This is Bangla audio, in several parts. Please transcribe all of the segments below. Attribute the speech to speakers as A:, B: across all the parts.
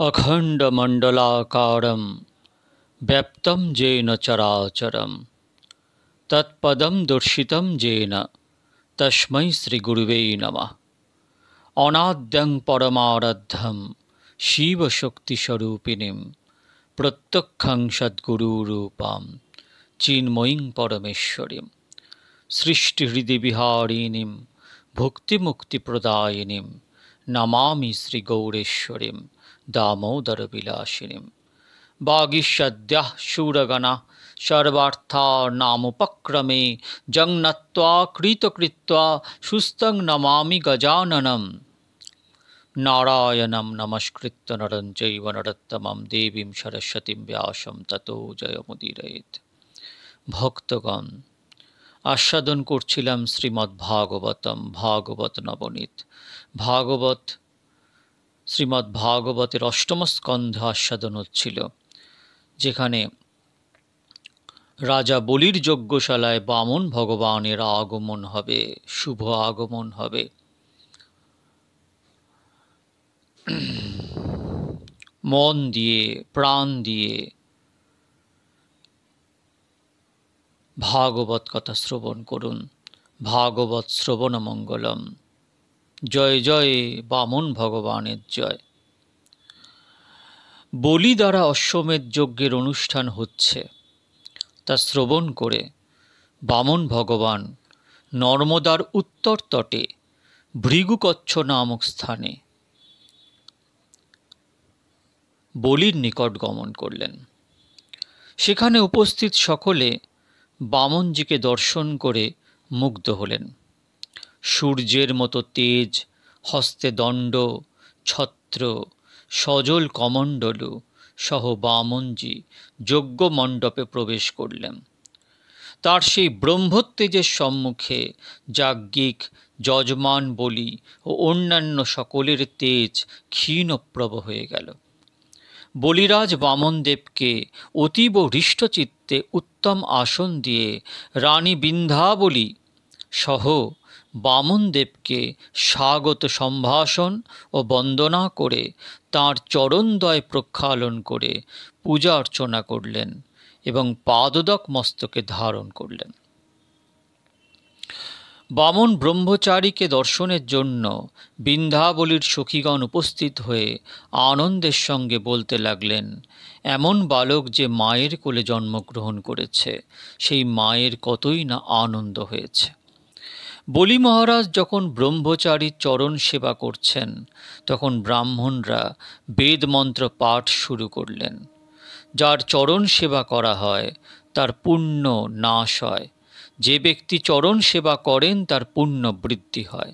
A: अखण्डमण्डलाकारं व्याप्तं येन चराचरं तत्पदं दर्शितं येन तस्मै श्रीगुरुवे नमः। अनाद्यं परमाराध्यं शिवशक्तिस्वरूपिणीं प्रत्यक्षं सद्गुरुरूपां चिन्मयीं परमेश्वरीं सृष्टिहृदिविहारिणीं भुक्तिमुक्तिप्रदायिनीं नमामि श्रीगौरेश्वरीं दामोदरविलासिनीं। वागीषद्याः शूरगणाः सर्वार्थानामुपक्रमे जङ्नत्वा कृतकृत्वा सुस्थं नमामि गजाननं। नारायणं नमस्कृत्य नरं चैव नरोत्तमं देवीं सरस्वतीं व्यासं ततो जयमुदीरयेत्। ভক্তগণ, আস্বাদন করছিলাম শ্রীমদ্ ভাগবতম, ভাগবত নবনীত। শ্রীমদ্ ভাগবতের অষ্টম স্কন্ধ আস্বাদন হচ্ছিল, যেখানে রাজা বলির যজ্ঞশালায় বামন ভগবানের আগমন হবে, শুভ আগমন হবে। মন দিয়ে, প্রাণ দিয়ে ভাগবত কথা শ্রবণ করুন। ভাগবত শ্রবণ মঙ্গলম। জয় জয় বামন ভগবানের জয়। বলি দ্বারা অশ্বমেধ যজ্ঞের অনুষ্ঠান হচ্ছে, তা শ্রবণ করে বামন ভগবান নর্মদার উত্তর তটে ভৃগুকচ্ছ নামক স্থানে বলির নিকট গমন করলেন। সেখানে উপস্থিত সকলে বামনজিকে দর্শন করে মুগ্ধ হলেন। সূর্যের মতো তেজ, হস্তে দণ্ড, ছত্র, সজল কমণ্ডলু সহ বামনজি যজ্ঞ মণ্ডপে প্রবেশ করলেন। তার সেই ব্রহ্মতেজের সম্মুখে যাজ্ঞিক, যজমান বলি ও অন্যান্য সকলের তেজ ক্ষীণপ্রভ হয়ে গেল। বলিরাজ বামনদেবকে অতীব হৃষ্টচিত্তে উত্তম আসন দিয়ে রানী বিন্ধ্যাবলী সহ বামনদেবকে স্বাগত সম্ভাষণ ও বন্দনা করে তাঁর চরণদ্বয় প্রক্ষালন করে পূজা অর্চনা করলেন এবং পাদোদক মস্তকে ধারণ করলেন। বামন ব্রহ্মচারীকে দর্শনের জন্য বিন্ধ্যাবলীর সখীগণ উপস্থিত হয়ে আনন্দের সঙ্গে বলতে লাগলেন, এমন বালক যে মায়ের কোলে জন্মগ্রহণ করেছে, সেই মায়ের কতই না আনন্দ হয়েছে। বলি মহারাজ যখন ব্রহ্মচারীর চরণ সেবা করছেন, তখন ব্রাহ্মণরা বেদমন্ত্র পাঠ শুরু করলেন। যার চরণ সেবা করা হয় তার পুণ্য নাশ হয়, যে ব্যক্তি চরণ সেবা করেন তার পুণ্য বৃদ্ধি হয়।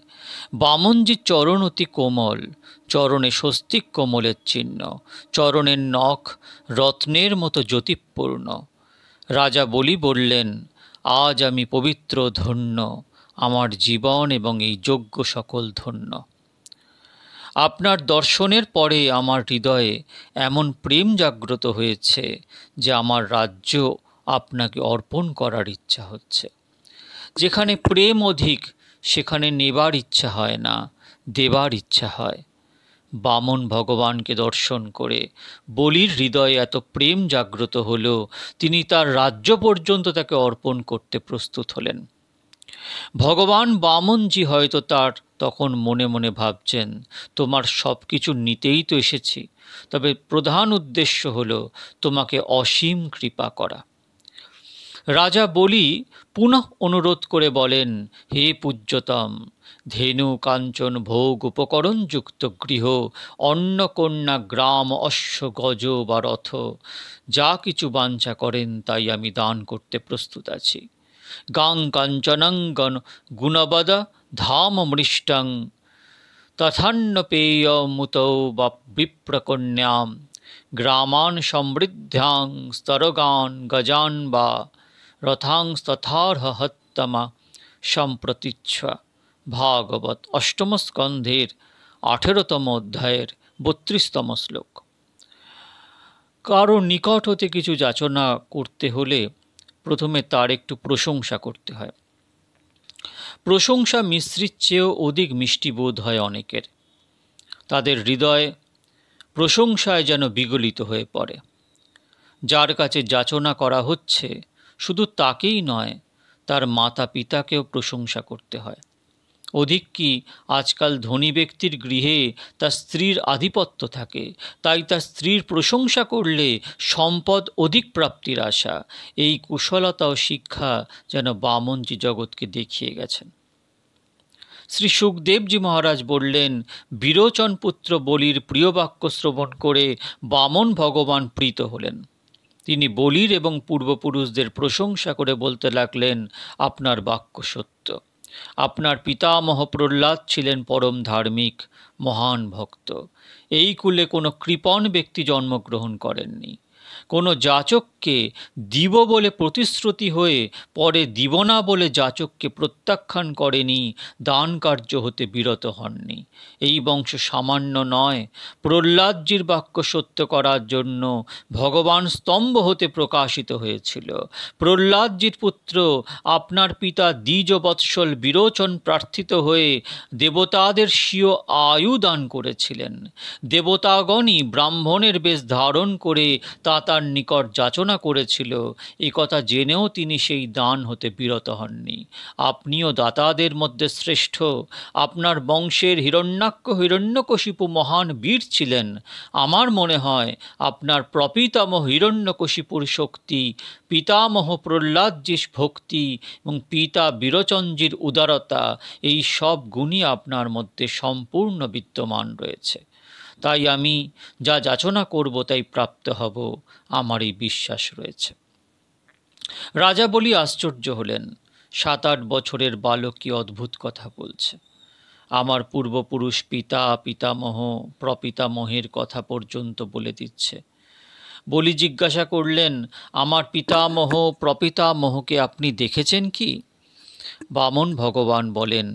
A: বামনজির চরণ অতি কোমল, চরণে স্বস্তিক কোমলের চিহ্ন, চরণের নখ রত্নের মতো জ্যোতিপূর্ণ। রাজা বলি বললেন, আজ আমি পবিত্র ধন্য, আমার জীবন এবং এই যজ্ঞ সকল ধন্য। আপনার দর্শনের পরে আমার হৃদয়ে এমন প্রেম জাগ্রত হয়েছে যে আমার রাজ্য আপনাকে অর্পণ করার ইচ্ছা হচ্ছে। যেখানে প্রেম অধিক সেখানে নেবার ইচ্ছা হয় না, দেবার ইচ্ছা হয়। বামন ভগবানকে দর্শন করে বলির হৃদয়ে এত প্রেম জাগ্রত হলো, তিনি তার রাজ্য পর্যন্ত তাকে অর্পণ করতে প্রস্তুত হলেন। ভগবান বামনজি হয়তো তার তখন মনে মনে ভাবছেন, তোমার সব কিছু নিতেই তো এসেছি, তবে প্রধান উদ্দেশ্য হলো তোমাকে অসীম কৃপা করা। রাজা বলি পুনঃ অনুরোধ করে বলেন, হে পূজ্যতম, ধেনু কাঞ্চন ভোগ উপকরণ যুক্ত গৃহ, অন্নকন্যা গ্রাম অশ্ব গজ বা রথ, যা কিছু বাঞ্ছা করেন তাই আমি দান করতে প্রস্তুত আছি। গাং কাঞ্চনং গুণবদ ধাম মৃষ্টং তথান্নপেয় মুতৌ বা বিপ্রকন্যাম গ্রামান সমৃদ্ধ্যাং স্তরগান গজান বা রথাংস্তথার্হত্তমা সম্প্রতিচ্ছ। ভাগবত অষ্টম স্কন্ধের 18তম অধ্যায়ের 32তম শ্লোক। কারো নিকট হতে কিছু যাচনা করতে হলে প্রথমে তার একটু প্রশংসা করতে হয়। প্রশংসা মিশ্রির চেয়েও অধিক মিষ্টি বোধ হয় অনেকের। তাদের হৃদয় প্রশংসায় যেন বিগলিত হয়ে পড়ে। যার কাছে যাচনা করা হচ্ছে শুধু তাকেই নয়, তার মাতা পিতাকেও প্রশংসা করতে হয়। অধিক কি, আজকাল ধনী ব্যক্তির গৃহে তার স্ত্রীর আধিপত্য থাকে, তাই তার স্ত্রীর প্রশংসা করলে সম্পদ অধিক প্রাপ্তির আশা। এই কুশলতা ও শিক্ষা যেন বামনজি জগৎকে দেখিয়ে গেছেন। শ্রী সুখদেবজি মহারাজ বললেন, বিরোচন পুত্র বলির প্রিয় বাক্য শ্রবণ করে বামন ভগবান প্রীত হলেন। তিনি বলির এবং পূর্বপুরুষদের প্রশংসা করে বলতে লাগলেন, আপনার বাক্য সত্য। আপনার পিতামহ প্রহ্লাদ ছিলেন পরম ধার্মিক, মহান ভক্ত। এই কুলে কোনো কৃপণ ব্যক্তি জন্মগ্রহণ করেননি। কোনো যাচককে দিব বলে প্রতিশ্রুতি হয়ে পরে দিব না বলে যাচককে প্রত্যাখ্যান করেনি, দান কার্য হতে বিরত হননি। এই বংশ সামান্য নয়। প্রহ্লাদজির বাক্য সত্য করার জন্য ভগবান স্তম্ভ হতে প্রকাশিত হয়েছিল। প্রহ্লাদজির পুত্র আপনার পিতা দ্বিজবৎসল বিরোচন প্রার্থিত হয়ে দেবতাদের স্বীয় আয়ু দান করেছিলেন। দেবতাগণই ব্রাহ্মণের বেশ ধারণ করে তার নিকট যাচনা করেছিল। এই কথা জেনেও তিনি সেই দান হতে বিরত হননি। আপনিও দাতাদের মধ্যে শ্রেষ্ঠ। আপনার বংশের হিরণ্যাক্ষ হিরণ্যকশিপু মহান বীর ছিলেন। আমার মনে হয় আপনার প্রপিতামহ হিরণ্যকশিপুর শক্তি, পিতামহ প্রহ্লাদজির ভক্তি এবং পিতা বিরোচনজির উদারতা, এই সব গুণই আপনার মধ্যে সম্পূর্ণ বিদ্যমান রয়েছে। তাই আমি যা যাচনা করব তাই প্রাপ্ত হব, আমার এই বিশ্বাস রয়েছে। রাজা বলি আশ্চর্য হলেন। 7-8 বছরের বালক কি অদ্ভুত কথা বলছে। আমার পূর্বপুরুষ পিতা পিতামহ প্রপিতামহের কথা পর্যন্ত বলে দিচ্ছে। বলি জিজ্ঞাসা করলেন, আমার পিতামহ প্রপিতামহকে আপনি দেখেছেন কি? বামন ভগবান বলেন,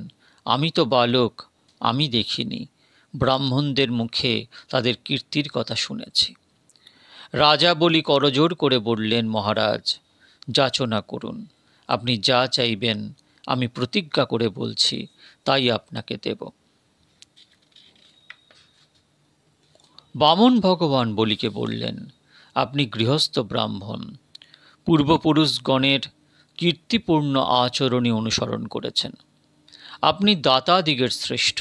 A: আমি তো বালক, আমি দেখিনি। ব্রাহ্মণদের মুখে তাদের কীর্তির কথা শুনেছি। রাজা বলি করজোড় করে বললেন, মহারাজ যাচনা করুন। আপনি যা চাইবেন আমি প্রতিজ্ঞা করে বলছি তাই আপনাকে দেব। বামন ভগবান বলিকে বললেন, আপনি গৃহস্থ ব্রাহ্মণ, পূর্বপুরুষগণের কীর্তিপূর্ণ আচরণই অনুসরণ করেছেন। আপনি দাতাদিগের শ্রেষ্ঠ।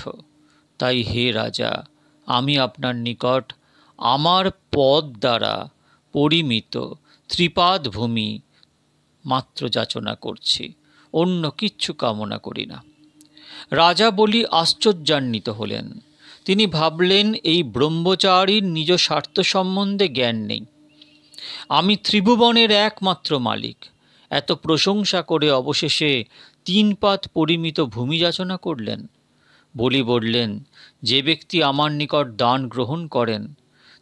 A: তাই হে রাজা, আমি আপনার নিকট আমার পদ দ্বারা পরিমিত ত্রিপাদ ভূমি মাত্র যাচনা করছি, অন্য কিচ্ছু কামনা করি না। রাজা বলি আশ্চর্যান্বিত হলেন। তিনি ভাবলেন, এই ব্রহ্মচারীর নিজ স্বার্থ সম্বন্ধে জ্ঞান নেই। আমি ত্রিভুবনের একমাত্র মালিক। এত প্রশংসা করে অবশেষে 3 পাদ পরিমিত ভূমি যাচনা করলেন। বলি বললেন, যে ব্যক্তি আমার নিকট দান গ্রহণ করেন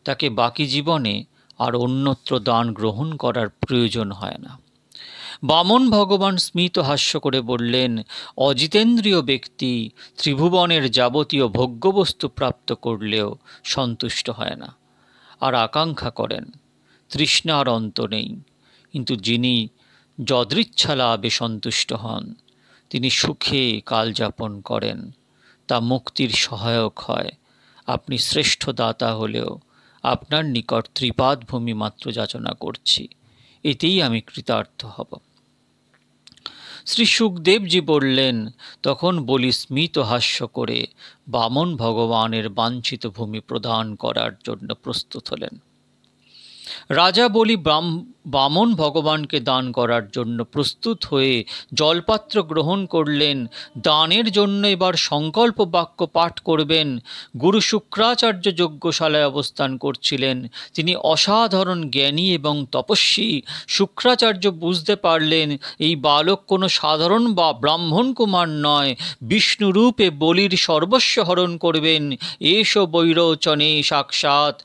A: তাকে বাকি জীবনে আর অন্যত্র দান গ্রহণ করার প্রয়োজন হয় না। বামন ভগবান স্মিত হাস্য করে বললেন, অজিতেন্দ্রিয় ব্যক্তি ত্রিভুবনের যাবতীয় ভোগ্যবস্তু প্রাপ্ত করলেও সন্তুষ্ট হয় না, আর আকাঙ্ক্ষা করেন। তৃষ্ণার অন্ত নেই, কিন্তু যিনি যদৃচ্ছা লাভে সন্তুষ্ট হন, তিনি সুখে কালযাপন করেন, তা মুক্তির সহায়ক হয়। আপনি শ্রেষ্ঠ দাতা হলেও আপনার নিকট ত্রিপাদ ভূমি মাত্র যাচনা করছি, এতেই আমি কৃতার্থ হব। শ্রী সুখদেবজি বললেন, তখন বলি স্মিত হাস্য করে বামন ভগবানের বাঞ্ছিত ভূমি প্রদান করার জন্য প্রস্তুত হলেন। রাজা বলি বামন ভগবানকে দান করার জন্য প্রস্তুত হয়ে জলপাত্র গ্রহণ করলেন। দানের জন্য এবার সংকল্প বাক্য পাঠ করবেন। গুরু শুক্রাচার্য যজ্ঞশালায় অবস্থান করছিলেন। তিনি অসাধারণ জ্ঞানী এবং তপস্বী। শুক্রাচার্য বুঝতে পারলেন এই বালক কোনো সাধারণ বা ব্রাহ্মণ কুমার নয়, বিষ্ণুরূপে বলির সর্বস্ব হরণ করবেন। এষ বৈরোচনে সাক্ষাৎ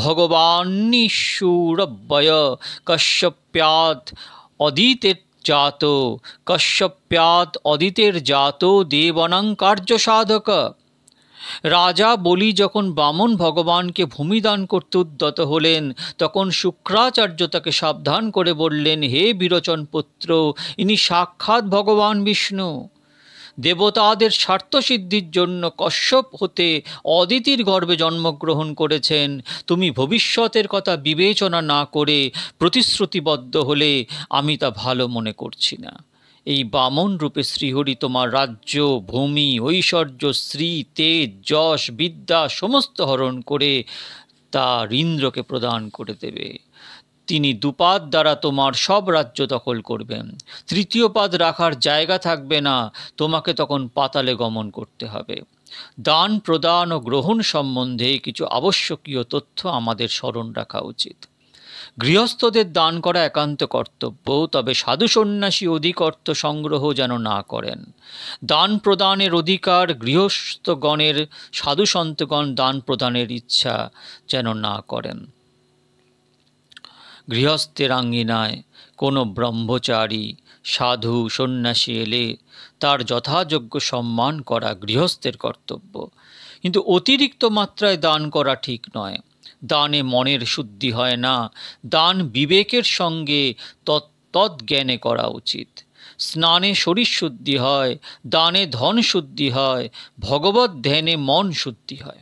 A: ভগবান্নিশুরব্বয় কশ্যপ্যাৎ অদিতের জাত দেবনাং কার্য সাধক। রাজা বলি যখন বামন ভগবানকে ভূমিদান করতে উদ্যত হলেন, তখন শুক্রাচার্য তাকে সাবধান করে বললেন, হে বিরোচন পুত্র, ইনি সাক্ষাৎ ভগবান বিষ্ণু। দেবতাদের স্বার্থসিদ্ধির জন্য কশ্যপ হতে অদিতির গর্ভে জন্মগ্রহণ করেছেন, তুমি ভবিষ্যতের কথা বিবেচনা না করে প্রতিশ্রুতিবদ্ধ হলে আমি তা ভালো মনে করছি না। এই বামন রূপে শ্রীহরি তোমার রাজ্য, ভূমি, ঐশ্বর্য, শ্রী, তেজ, যশ, বিদ্যা সমস্ত হরণ করে তা ইন্দ্রকে প্রদান করে দেবে। তিনি দুপাদ দ্বারা তোমার সব রাজ্য দখল করবেন। তৃতীয় পাদ রাখার জায়গা থাকবে না, তোমাকে তখন পাতালে গমন করতে হবে। দান প্রদান ও গ্রহণ সম্বন্ধে কিছু আবশ্যকীয় তথ্য আমাদের স্মরণ রাখা উচিত। গৃহস্থদের দান করা একান্ত কর্তব্য, তবে সাধু সন্ন্যাসী অধিক অর্থ সংগ্রহ যেন না করেন। দান প্রদানের অধিকার গৃহস্থগণের, সাধু সন্তগণ দান প্রদানের ইচ্ছা যেন না করেন। গৃহস্থের আঙ্গিনায় কোনো ব্রহ্মচারী, সাধু, সন্ন্যাসী এলে তার যথাযোগ্য সম্মান করা গৃহস্থের কর্তব্য, কিন্তু অতিরিক্ত মাত্রায় দান করা ঠিক নয়। দানে মনের শুদ্ধি হয় না, দান বিবেকের সঙ্গে তৎজ্ঞানে করা উচিত। স্নানে শরীর শুদ্ধি হয়, দানে ধন শুদ্ধি হয়, ভগবত ধ্যানে মন শুদ্ধি হয়।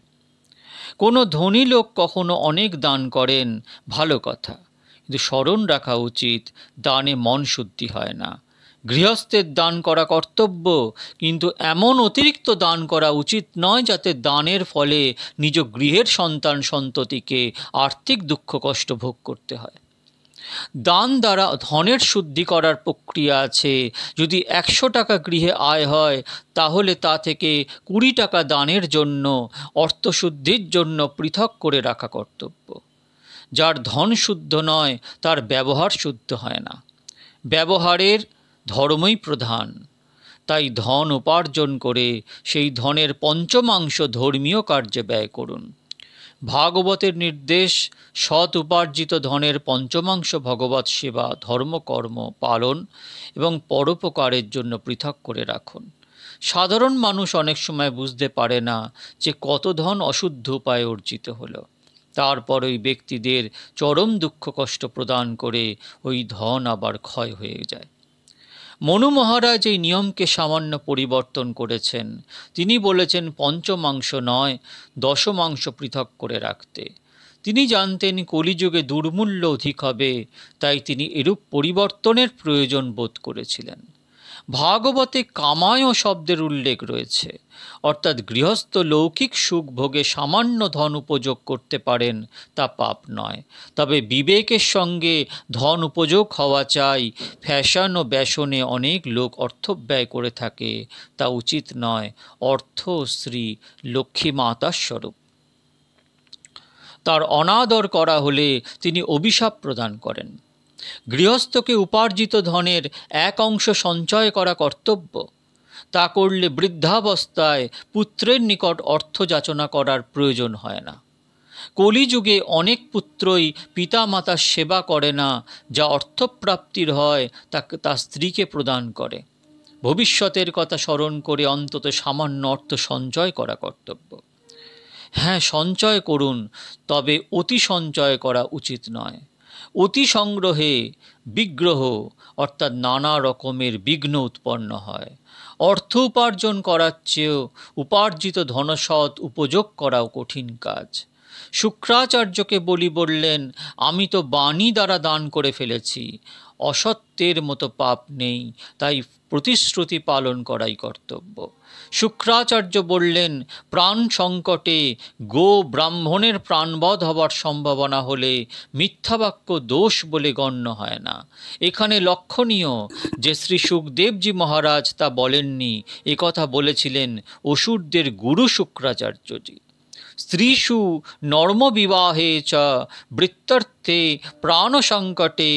A: কোনো ধনী লোক কখনো অনেক দান করেন, ভালো কথা, কিন্তু স্মরণ রাখা উচিত দানে মন শুদ্ধি হয় না। গৃহস্থের দান করা কর্তব্য, কিন্তু এমন অতিরিক্ত দান করা উচিত নয় যাতে দানের ফলে নিজ গৃহের সন্তান সন্ততিকে আর্থিক দুঃখ কষ্ট ভোগ করতে হয়। দান দ্বারা ধনের শুদ্ধি করার প্রক্রিয়া আছে। যদি 100 টাকা গৃহে আয় হয়, তাহলে তা থেকে 20 টাকা দানের জন্য, অর্থশুদ্ধির জন্য পৃথক করে রাখা কর্তব্য। যার ধন শুদ্ধ নয় তার ব্যবহার শুদ্ধ হয় না। ব্যবহারের ধর্মই প্রধান। তাই ধন উপার্জন করে সেই ধনের পঞ্চমাংশ ধর্মীয় কার্যে ব্যয় করুন। ভাগবতের নির্দেশ, সৎ উপার্জিত ধনের পঞ্চমাংশ ভগবৎ সেবা, ধর্মকর্ম পালন এবং পরোপকারের জন্য পৃথক করে রাখুন। সাধারণ মানুষ অনেক সময় বুঝতে পারে না যে কত ধন অশুদ্ধ উপায়ে অর্জিত হলো। তারপর ওই ব্যক্তিদের চরম দুঃখ কষ্ট প্রদান করে ওই ধন আবার ক্ষয় হয়ে যায়। মনু মহারাজ এই নিয়মকে সামান্য পরিবর্তন করেছেন। তিনি বলেছেন পঞ্চমাংশ নয়, দশমাংশ পৃথক করে রাখতে। তিনি জানতেন কলিযুগে দুর্মূল্য অধিক হবে, তাই তিনি এরূপ পরিবর্তনের প্রয়োজন বোধ করেছিলেন। ভাগবতে কামায় শব্দের উল্লেখ রয়েছে, অর্থাৎ গৃহস্থ লৌকিক সুখ ভোগে সামান্য ধন উপযোগ করতে পারেন, তা পাপ নয়। তবে বিবেকের সঙ্গে ধন উপযোগ হওয়া চাই। ফ্যাশন ও ব্যসনে অনেক লোক অর্থ ব্যয় করে থাকে, তা উচিত নয়। অর্থ শ্রী লক্ষ্মী মাতার স্বরূপ, তার অনাদর করা হলে তিনি অভিশাপ প্রদান করেন। গৃহস্থকে উপার্জিত ধনের এক অংশ সঞ্চয় করা কর্তব্য। তা করলে বৃদ্ধাবস্থায় পুত্রের নিকট অর্থ যাচনা করার প্রয়োজন হয় না। কলিযুগে অনেক পুত্রই পিতামাতার সেবা করে না, যা অর্থপ্রাপ্তির হয় তা স্ত্রীকে প্রদান করে। ভবিষ্যতের কথা স্মরণ করে অন্তত সামান্য অর্থ সঞ্চয় করা কর্তব্য। হ্যাঁ, সঞ্চয় করুন, তবে অতি সঞ্চয় করা উচিত নয়। অতি সংগ্রহে বিগ্রহ অর্থাৎ নানা রকমের বিঘ্ন উৎপন্ন হয়। অর্থ উপার্জন করার চেয়েও উপার্জিত ধনসৎ উপযোগ করাও কঠিন কাজ। শুক্রাচার্যকে বলি বললেন, আমি তো বাণী দ্বারা দান করে ফেলেছি, অসত্যের মতো পাপ নেই, তাই প্রতিশ্রুতি পালন করাই কর্তব্য। শুক্রাচার্য বললেন, প্রাণ সংকটে গো ব্রাহ্মণের প্রাণবধ হবার সম্ভাবনা হলে মিথ্যাবাক্য দোষ বলে গণ্য হয় না। এখানে লক্ষণীয় যে শ্রী সুখদেবজি মহারাজ তা বলেননি, একথা বলেছিলেন অসুরদের গুরু শুক্রাচার্যজি। স্ত্রীষু নর্মবিবাহে চ বৃত্তর্থে প্রাণসংকটে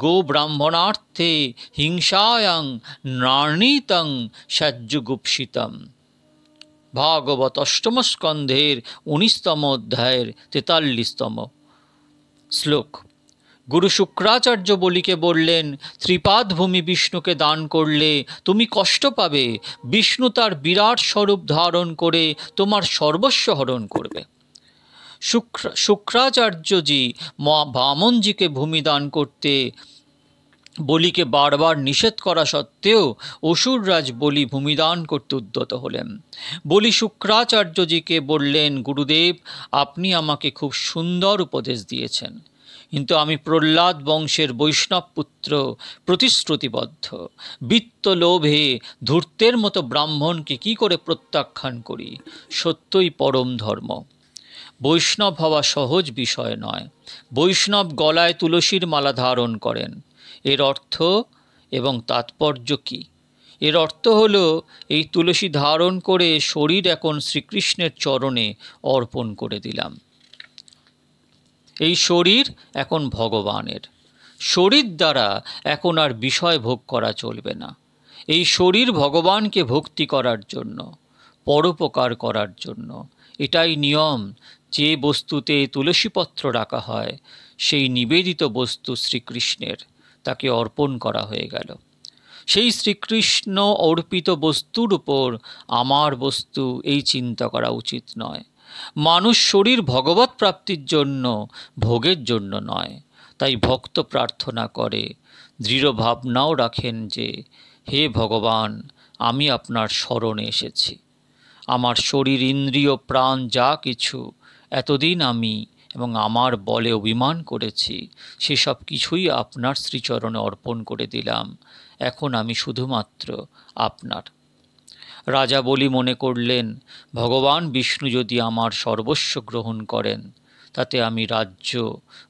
A: গো ব্রাহ্মণার্থে হিংসায়াং নার্ণীতং সজ্জুগুপ্সিতম। ভাগবত অষ্টম স্কন্ধের 19তম অধ্যায়ের 43তম শ্লোক। গুরু শুক্রাচার্য বলিকে বললেন, ত্রিপাদ ভূমি বিষ্ণুকে দান করলে তুমি কষ্ট পাবে। বিষ্ণু তার বিরাট স্বরূপ ধারণ করে তোমার সর্বস্ব হরণ করবে। শুক্রাচার্যজি বামনজিকে ভূমি দান করতে বলিকে বারবার নিষেধ করা সত্ত্বেও অসুররাজ বলি ভূমিদান করতে উদ্যত হলেন। বলি শুক্রাচার্যজিকে বললেন, গুরুদেব, আপনি আমাকে খুব সুন্দর উপদেশ দিয়েছেন, কিন্তু আমি প্রহ্লাদ বংশের বৈষ্ণব পুত্র, প্রতিশ্রুতিবদ্ধ। বিত্ত লোভে ধূর্তের মতো ব্রাহ্মণকে কি করে প্রত্যাখ্যান করি? সত্যই পরম ধর্ম। বৈষ্ণব হওয়া সহজ বিষয় নয়। বৈষ্ণব গলায় তুলসীর মালা ধারণ করেন। এর অর্থ এবং তাৎপর্য কী? এর অর্থ হল, এই তুলসী ধারণ করে শরীর এখন শ্রীকৃষ্ণের চরণে অর্পণ করে দিলাম। এই শরীর এখন ভগবানের। শরীর দ্বারা এখন আর বিষয় ভোগ করা চলবে না। এই শরীর ভগবানকে ভক্তি করার জন্য, পরোপকার করার জন্য। এটাই নিয়ম। যে বস্তুতে তুলসীপত্র রাখা হয়, সেই নিবেদিত বস্তু শ্রীকৃষ্ণের, তাকে অর্পণ করা হয়ে গেল। সেই শ্রীকৃষ্ণ অর্পিত বস্তুর উপর আমার বস্তু, এই চিন্তা করা উচিত নয়। মানুষ শরীর ভগবৎ প্রাপ্তির জন্য, ভোগের জন্য নয়। তাই ভক্ত প্রার্থনা করে, দৃঢ় ভাবনাও রাখেন যে, হে ভগবান, আমি আপনার শরণে এসেছি। আমার শরীর, ইন্দ্রিয়, প্রাণ যা কিছু এতদিন আমি এবং আমার বলে অভিমান করেছি, সেসব কিছুই আপনার শ্রীচরণে অর্পণ করে দিলাম। এখন আমি শুধুমাত্র আপনার। রাজা বলি মনে করলেন, ভগবান বিষ্ণু যদি আমার সর্বস্ব গ্রহণ করেন, তাতে আমি রাজ্য,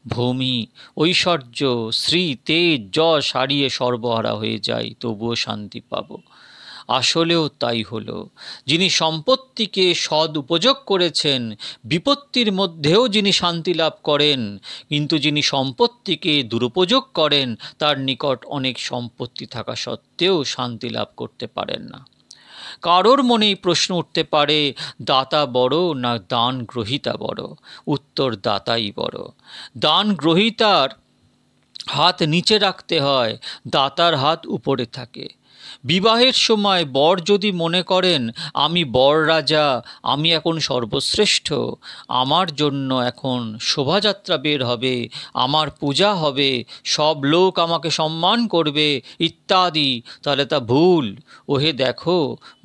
A: ভূমি, ঐশ্বর্য, শ্রী, তেজ, যশ হারিয়ে সর্বহারা হয়ে যাই, তবুও শান্তি পাব। আসলেও তাই হলো। যিনি সম্পত্তিকে সদ উপযোগ করেছেন, বিপত্তির মধ্যেও যিনি শান্তি লাভ করেন, কিন্তু যিনি সম্পত্তিকে দুরুপযোগ করেন, তার নিকট অনেক সম্পত্তি থাকা সত্ত্বেও শান্তি লাভ করতে পারেন না। কারোর মনেই প্রশ্ন উঠতে পারে, দাতা বড় না দান গ্রহীতা বড়? উত্তর, দাতাই বড়। দান গ্রহীতার হাত নিচে রাখতে হয়, দাতার হাত উপরে থাকে। বিবাহের সময় বর যদি মনে করেন, আমি বর রাজা, আমি এখন সর্বশ্রেষ্ঠ, আমার জন্য এখন শোভাযাত্রা বের হবে, আমার পূজা হবে, সব লোক আমাকে সম্মান করবে ইত্যাদি, তাহলে তা ভুল। ওহে দেখো,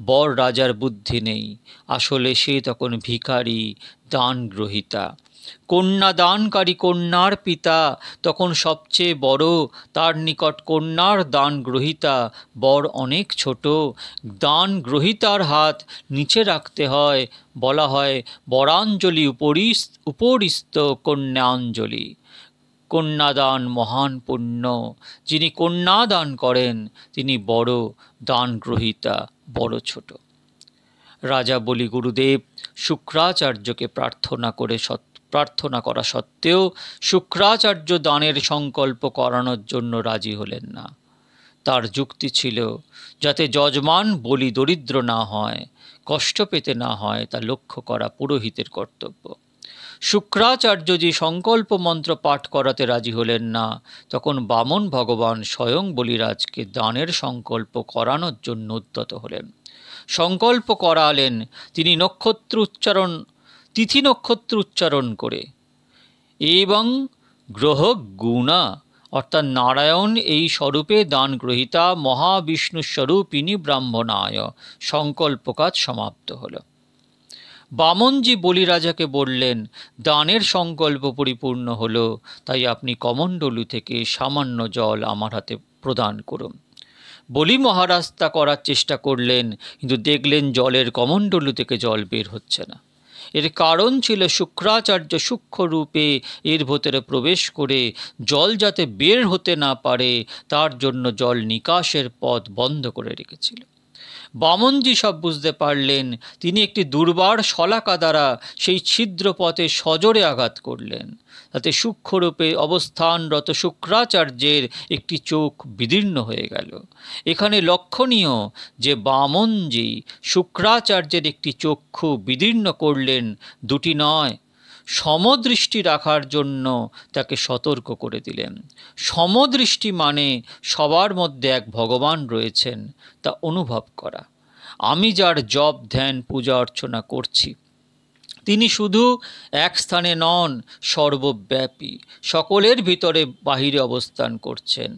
A: বর রাজার বুদ্ধি নেই। আসলে সে তখন ভিখারি, দান গ্রহীতা। কন্যা দানকারী কন্যার পিতা তখন সবচেয়ে বড়, তার নিকট কন্যার দান গ্রহীতা বর অনেক ছোট। দান গ্রহীতার হাত নিচে রাখতে হয়। বলা হয়, বরাঞ্জলি উপরিস্থ কন্যাঞ্জলি। কন্যাদান মহান পুণ্য। যিনি কন্যাদান করেন, তিনি বড়, দান গ্রহীতা বড় ছোট। রাজা বলি গুরুদেব শুক্রাচার্যকে প্রার্থনা করা সত্ত্বেও শুক্রাচার্য দানের সংকল্প করানোর জন্য রাজি হলেন না। তার যুক্তি ছিল, যাতে যজমান বলি দরিদ্র না হয়, কষ্ট পেতে না হয়, তা লক্ষ্য করা পুরোহিতের কর্তব্য। শুক্রাচার্যজি সংকল্প মন্ত্র পাঠ করাতে রাজি হলেন না। তখন বামন ভগবান স্বয়ং বলিরাজকে দানের সংকল্প করানোর জন্য উদ্যত হলেন। সংকল্প করালেন তিনি তিথি নক্ষত্র উচ্চারণ করে, এবং গ্রহ গুণা, অর্থাৎ নারায়ণ এই স্বরূপে দান গ্রহীতা মহাবিষ্ণু স্বরূপিণী ব্রাহ্মণায়। সংকল্প কাজ সমাপ্ত হল। বামনজি বলিরাজাকে বললেন, দানের সংকল্প পরিপূর্ণ হল, তাই আপনি কমণ্ডলু থেকে সামান্য জল আমার হাতে প্রদান করুন। বলি মহারাজ তা করার চেষ্টা করলেন, কিন্তু দেখলেন জলের কমণ্ডলু থেকে জল বের হচ্ছে না। এর কারণ ছিল শুক্রাচার্য সূক্ষ্ম রূপে এর ভেতরে প্রবেশ করে জল যাতে বের হতে না পারে, তার জন্য জল নিকাশের পথ বন্ধ করে রেখেছিল। বামনজি সব বুঝতে পারলেন। তিনি একটি দুর্বার শলাকা দ্বারা সেই ছিদ্র পথে সজোরে আঘাত করলেন। তাতে সূক্ষ্মরূপে অবস্থানরত শুক্রাচার্যের একটি চোখ বিদীর্ণ হয়ে গেল। এখানে লক্ষণীয় যে বামনজি শুক্রাচার্যের একটি চক্ষু বিদীর্ণ করলেন, দুটি নয়, সমদৃষ্টি রাখার জন্য তাকে সতর্ক করে দিলেন। সমদৃষ্টি মানে সবার মধ্যে এক ভগবান রয়েছেন তা অনুভব করা। আমি যার জপ ধ্যান পূজা অর্চনা করছি, তিনি শুধু এক স্থানে নন, সর্বব্যাপী, সকলের ভিতরে বাহিরে অবস্থান করছেন।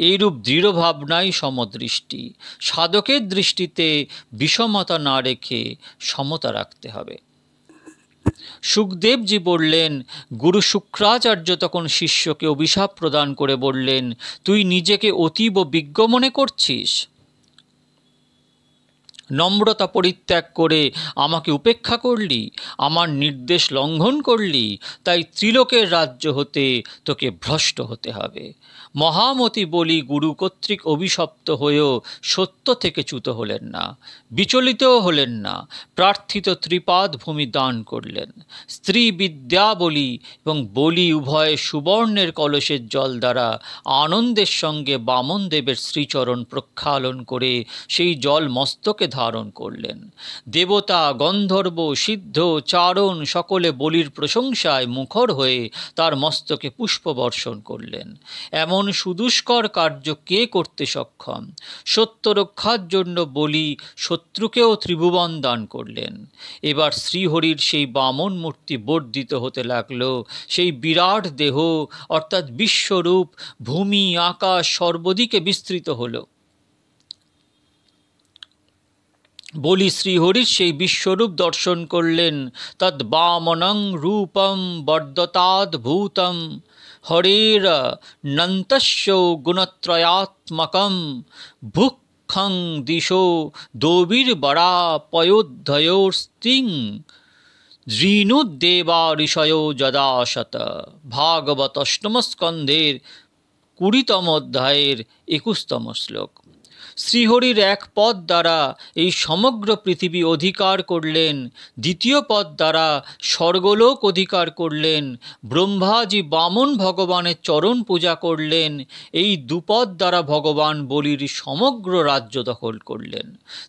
A: এইরূপ দৃঢ় ভাবনাই সমদৃষ্টি। সাধকের দৃষ্টিতে বিষমতা না রেখে সমতা রাখতে হবে। সুখদেবজি বললেন, গুরু শুক্রাচার্য তখন শিষ্যকে অভিশাপ প্রদান করে বললেন, তুই নিজেকে অতীব বিজ্ঞ মনে করছিস? নম্রতা পরিত্যাগ করে আমাকে উপেক্ষা করলি, আমার নির্দেশ লঙ্ঘন করলি, তাই ত্রিলোকের রাজ্য হতে তোকে ভ্রষ্ট হতে হবে। মহামতি বলি গুরু কর্তৃক অভিশপ্ত হয়েও সত্য থেকে চ্যুত হলেন না, বিচলিতও হলেন না, প্রার্থিত ত্রিপাদ ভূমি দান করলেন। স্ত্রী বিদ্যা বলি এবং বলি উভয়ে সুবর্ণের কলসের জল দ্বারা আনন্দের সঙ্গে বামন দেবের শ্রীচরণ প্রক্ষালন করে সেই জল মস্তকে ধারণ করলেন। দেবতা, গন্ধর্ব, সিদ্ধ, চারণ সকলে বলির প্রশংসায় মুখর হয়ে তার মস্তকে পুষ্প বর্ষণ করলেন। এমন সুদুষ্কর কার্য কে করতে সক্ষম? সত্য রক্ষার জন্য বলি শত্রুকেও ত্রিভুবন দান করলেন। এবার শ্রীহরির সেই বামন মূর্তি বর্ধিত হতে লাগলো। সেই বিরাট দেহ অর্থাৎ বিশ্বরূপ ভূমি আকাশ সর্বদিকে বিস্তৃত হলো। বলি শ্রীহরির সেই বিশ্বরূপ দর্শন করলেন। তদ বামনং রূপম বর্ধতাদ্ভূতম হরের নন্তস্য গুণত্রয়াত্মকম ভুক্ষং দিশো দৌবীর বরা পয়োধ্যয়োস্তিং ঋণুদ্দেবা ঋষয় যদাশত। ভাগবত অষ্টম স্কন্ধের 20তম অধ্যায়ের 21তম শ্লোক। শ্রীহরির এক পদ দ্বারা এই সমগ্র পৃথিবী অধিকার করলেন, দ্বিতীয় পদ দ্বারা স্বর্গলোক অধিকার করলেন। ব্রহ্মাজি বামন ভগবানের চরণ পূজা করলেন। এই দুপদ দ্বারা ভগবান বলির সমগ্র রাজ্য দখল করলেন।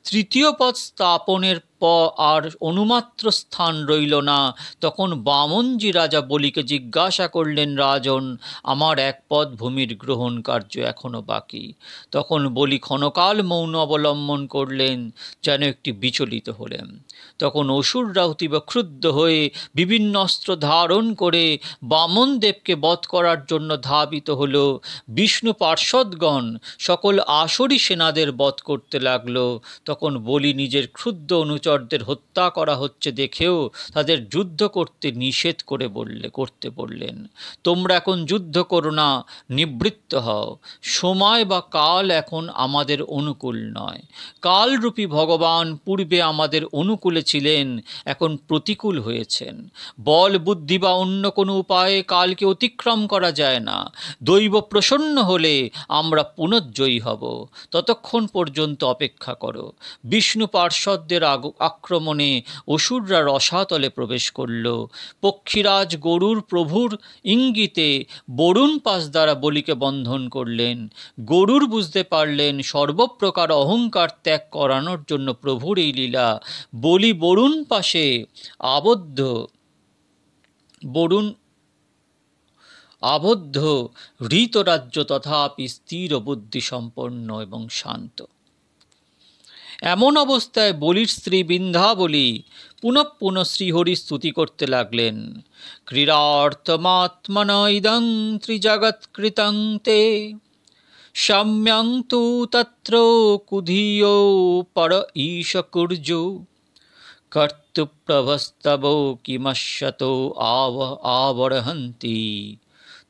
A: তৃতীয় পদ স্থাপনের আর অনুমাত্র স্থান রইল না। তখন বামনজি রাজা বলিকে জিজ্ঞাসা করলেন, রাজন, আমার এক পদ ভূমির গ্রহণ কার্য এখনো বাকি। তখন বলি ক্ষণকাল মৌন অবলম্বন করলেন, যেন একটি বিচলিত হলেন। তখন অসুররা অতীব ক্ষুব্ধ হয়ে বিভিন্ন অস্ত্র ধারণ করে বামন দেবকে বধ করার জন্য ধাবিত হল। বিষ্ণু পার্ষদগণ সকল আসরি সেনাদের বধ করতে লাগলো। তখন বলি নিজের ক্ষুদ্র অনুচরদের হত্যা করা হচ্ছে দেখেও তাদের যুদ্ধ করতে নিষেধ করতে বললেন। তোমরা এখন যুদ্ধ করো না, নিবৃত্ত হও। সময় বা কাল এখন আমাদের অনুকূল নয়। কালরূপী ভগবান পূর্বে আমাদের অনুকূলে ছিলেন, এখন প্রতিকূল হয়েছেন। বল, বুদ্ধি বা অন্য কোনো উপায়ে কালকে অতিক্রম করা যায় না। দৈব প্রসন্ন হলে আমরা পুনর্জয়ী হব। ততক্ষণ পর্যন্ত অপেক্ষা করো। বিষ্ণু পার্ষদদের আক্রমণে অসুররা রসাতলে প্রবেশ করল। পক্ষীরাজ গরুর প্রভুর ইঙ্গিতে বরুণ পাশ দ্বারা বলিকে বন্ধন করলেন। গরুর বুঝতে পারলেন সর্বপ্রকার অহংকার ত্যাগ করানোর জন্য প্রভুর এই লীলা। বলি বরুণ পাশে আবদ্ধ হৃতরাজ্য তথাপি স্থির বুদ্ধি সম্পন্ন এবং শান্ত। এমন অবস্থায় বলির স্ত্রী বিন্ধ্যাবলী পুনঃ পুনঃ শ্রীহরি স্তুতি করতে লাগলেন। ক্রীড়ার্থমাত্মন ইদং ত্রিজগৎকৃতং তে সাম্যং তু তত্র কুধীয় পর ঈশ কুর্যু কর্তৃপ্রভস্তব কিমশ্বতো আবরহন্তি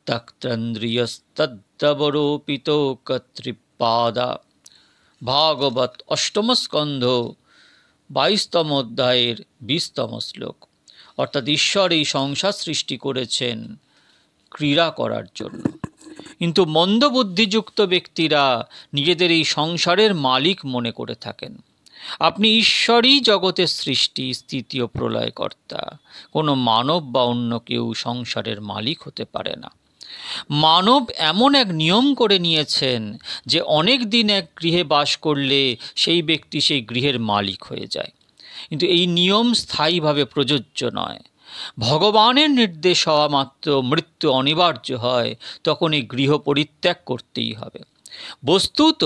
A: তক্তন্দ্রিয়স্তদ্দবরোপিত কর্তৃপাদা। ভাগবত অষ্টম স্কন্ধ 22তম অধ্যায়ের 20তম শ্লোক। অর্থাৎ ঈশ্বর এই সংসার সৃষ্টি করেছেন ক্রীড়া করার জন্য, কিন্তু মন্দবুদ্ধিযুক্ত ব্যক্তিরা নিজেদের এই সংসারের মালিক মনে করে থাকেন। আপনি ঈশ্বরই জগতের সৃষ্টি, স্থিতি ও প্রলয়কর্তা। কোনো মানব বা অন্য কেউ সংসারের মালিক হতে পারে না। মানব এমন এক নিয়ম করে নিয়েছেন যে অনেক দিন এক গৃহে বাস করলে সেই ব্যক্তি সেই গৃহের মালিক হয়ে যায়, কিন্তু এই নিয়ম স্থায়ীভাবে প্রযোজ্য নয়। ভগবানের নির্দেশ হওয়া মাত্র মৃত্যু অনিবার্য হয়, তখন এই গৃহ পরিত্যাগ করতেই হবে। বস্তুত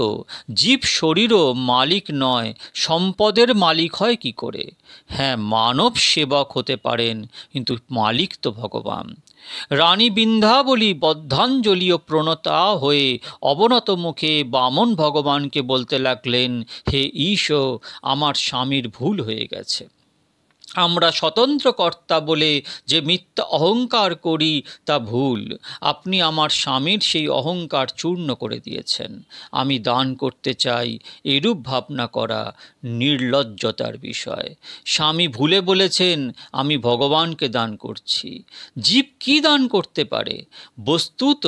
A: জীব শরীরও মালিক নয়, সম্পদের মালিক হয় কি করে? হ্যাঁ, মানব সেবক হতে পারেন, কিন্তু মালিক তো ভগবান। রানী বিন্ধ্যাবলী বদ্ধাঞ্জলি ও প্রণতা হয়ে অবনত মুখে বামন ভগবানকে বলতে লাগলেন, হে ঈশ, আমার স্বামীর ভুল হয়ে গেছে। আমরা স্বতন্ত্র কর্তা বলে যে মিথ্যা অহংকার করি তা ভুল। আপনি আমার স্বামীর সেই অহংকার চূর্ণ করে দিয়েছেন। আমি দান করতে চাই, এরূপ ভাবনা করা নির্লজ্জতার বিষয়। স্বামী ভুলে বলেছেন, আমি ভগবানকে দান করছি। জীব কি দান করতে পারে? বস্তুত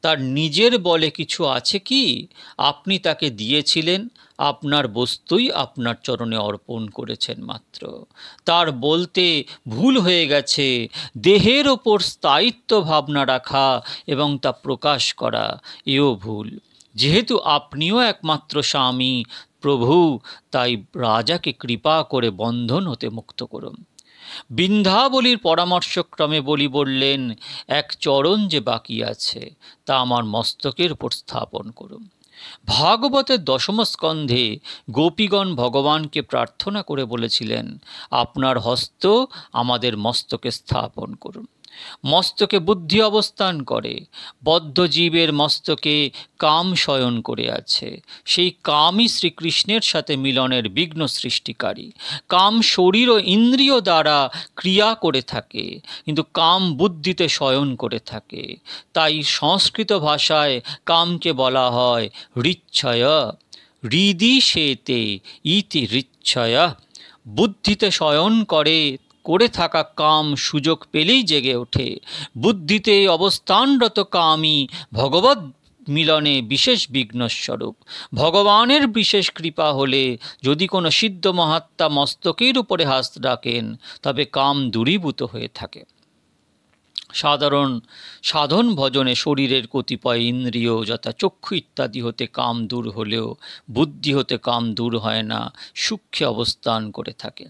A: তার নিজের বলে কিছু আছে কি? আপনি তাকে দিয়েছিলেন, আপনার বস্তুই আপনার চরণে অর্পণ করেছেন মাত্র। তার বলতে ভুল হয়ে গেছে দেহের ওপর স্থায়িত্ব ভাবনা রাখা এবং তা প্রকাশ করা, এও ভুল। যেহেতু আপনিও একমাত্র স্বামী প্রভু, তাই রাজাকে কৃপা করে বন্ধন হতে মুক্ত করুন। বিন্ধ্যাবলীর পরামর্শক্রমে বলি বললেন, এক চরণ যে বাকি আছে তা আমার মস্তকের উপর স্থাপন করুন। ভাগবতের দশম স্কন্ধে গোপীগণ ভগবানকে প্রার্থনা করে বলেছিলেন, আপনার হস্ত আমাদের মস্তকে স্থাপন করুন। মস্তকে বুদ্ধি অবস্থান করে, বদ্ধ জীবের মস্তকে কাম শয়ন করে আছে। সেই কামই শ্রীকৃষ্ণের সাথে মিলনের বিঘ্ন সৃষ্টিকারী। কাম শরীর ও ইন্দ্রিয় দ্বারা ক্রিয়া করে থাকে, কিন্তু কাম বুদ্ধিতে শয়ন করে থাকে। তাই সংস্কৃত ভাষায় কামকে বলা হয় ঋচ্ছয়। হৃদি সেতে ইতি ঋচ্ছয়। বুদ্ধিতে শয়ন করে থাকা কাম সুযোগ পেলেই জেগে ওঠে। বুদ্ধিতে অবস্থানরত কামই ভগবৎ মিলনে বিশেষ বিঘ্নস্বরূপ। ভগবানের বিশেষ কৃপা হলে যদি কোনো সিদ্ধ মহাত্মা মস্তকের উপরে হাত রাখেন, তবে কাম দূরীভূত হয়ে থাকে। সাধারণ সাধন ভজনে শরীরের কতিপয় ইন্দ্রিয় যথা চক্ষু ইত্যাদি হতে কাম দূর হলেও বুদ্ধি হতে কাম দূর হয় না, সূক্ষ্মে অবস্থান করে থাকে।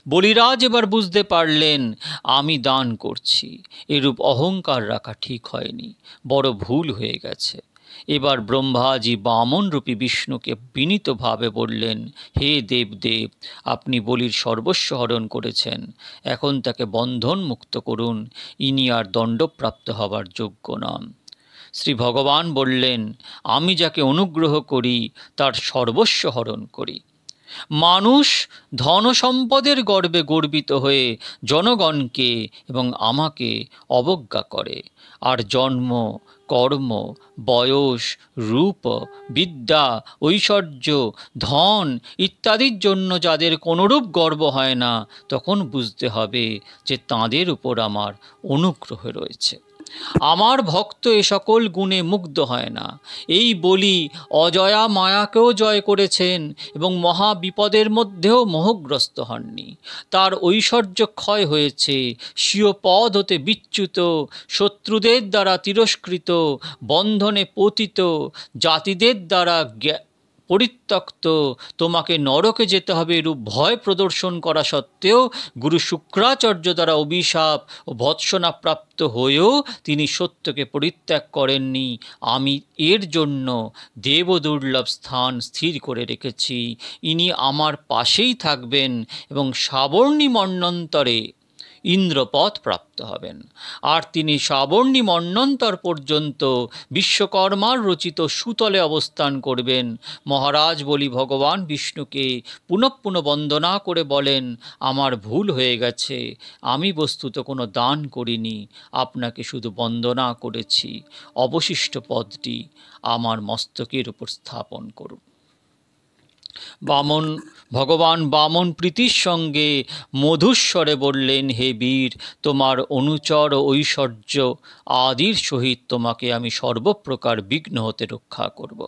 A: বলিরাজ এবার বুঝতে পারলেন, আমি দান করছি, এরূপ অহংকার রাখা ঠিক হয়নি, বড় ভুল হয়ে গেছে। এবার ব্রহ্মাজি বামনরূপী বিষ্ণুকে বিনীতভাবে বললেন, হে দেবদেব, আপনি বলির সর্বস্ব হরণ করেছেন, এখন তাকে বন্ধন মুক্ত করুন, ইনি আর দণ্ডপ্রাপ্ত হবার যোগ্য নন। শ্রী ভগবান বললেন, আমি যাকে অনুগ্রহ করি তার সর্বস্ব হরণ করি। মানুষ ধন সম্পদের গর্বে গর্বিত হয়ে জনগণকে এবং আমাকে অবজ্ঞা করে, আর জন্ম, কর্ম, বয়স, রূপ, বিদ্যা, ঐশ্বর্য, ধন ইত্যাদির জন্য যাদের কোনরূপ গর্ব হয় না, তখন বুঝতে হবে যে তাঁদের উপর আমার অনুগ্রহ রয়েছে। আমার ভক্ত এ সকল গুণে মুগ্ধ হয় না। এই বলি অজয়া মায়াকেও জয় করেছেন এবং মহা বিপদের মধ্যেও মোহগ্রস্ত হননি। তার ঐশ্বর্য ক্ষয় হয়েছে, স্বীয় পদ হতে বিচ্যুত, শত্রুদের দ্বারা তিরস্কৃত, বন্ধনে পতিত, জাতিদের দ্বারা পরিত্যক্ত, তোমাকে নরকে যেতে হবে এরূপ ভয় প্রদর্শন করা সত্ত্বেও গুরু শুক্রাচার্য দ্বারা অভিশাপ ও ভৎসনা প্রাপ্ত হয়েও তিনি সত্যকে পরিত্যাগ করেননি। আমি এর জন্য দেবদুর্লভ স্থান স্থির করে রেখেছি। ইনি আমার পাশেই থাকবেন এবং সাবর্ণী মন্বন্তরে ইন্দ্রপদ প্রাপ্ত হবেন। আর তিনি সাবর্ণী মন্বন্তর পর্যন্ত বিশ্বকর্মার রচিত সুতলে অবস্থান করবেন। মহারাজ বলি ভগবান বিষ্ণুকে পুনঃ পুনঃ বন্দনা করে বলেন, আমার ভুল হয়ে গেছে, আমি বস্তুত কোনো দান করিনি, আপনাকে শুধু বন্দনা করেছি। অবশিষ্ট পদটি আমার মস্তকের উপর স্থাপন করুন। ভগবান বামন প্রীতির সঙ্গে মধুস্বরে বললেন, হে বীর, তোমার অনুচর ও ঐশ্বর্য আদির সহিত তোমাকে আমি সর্বপ্রকার বিঘ্ন হতে রক্ষা করব।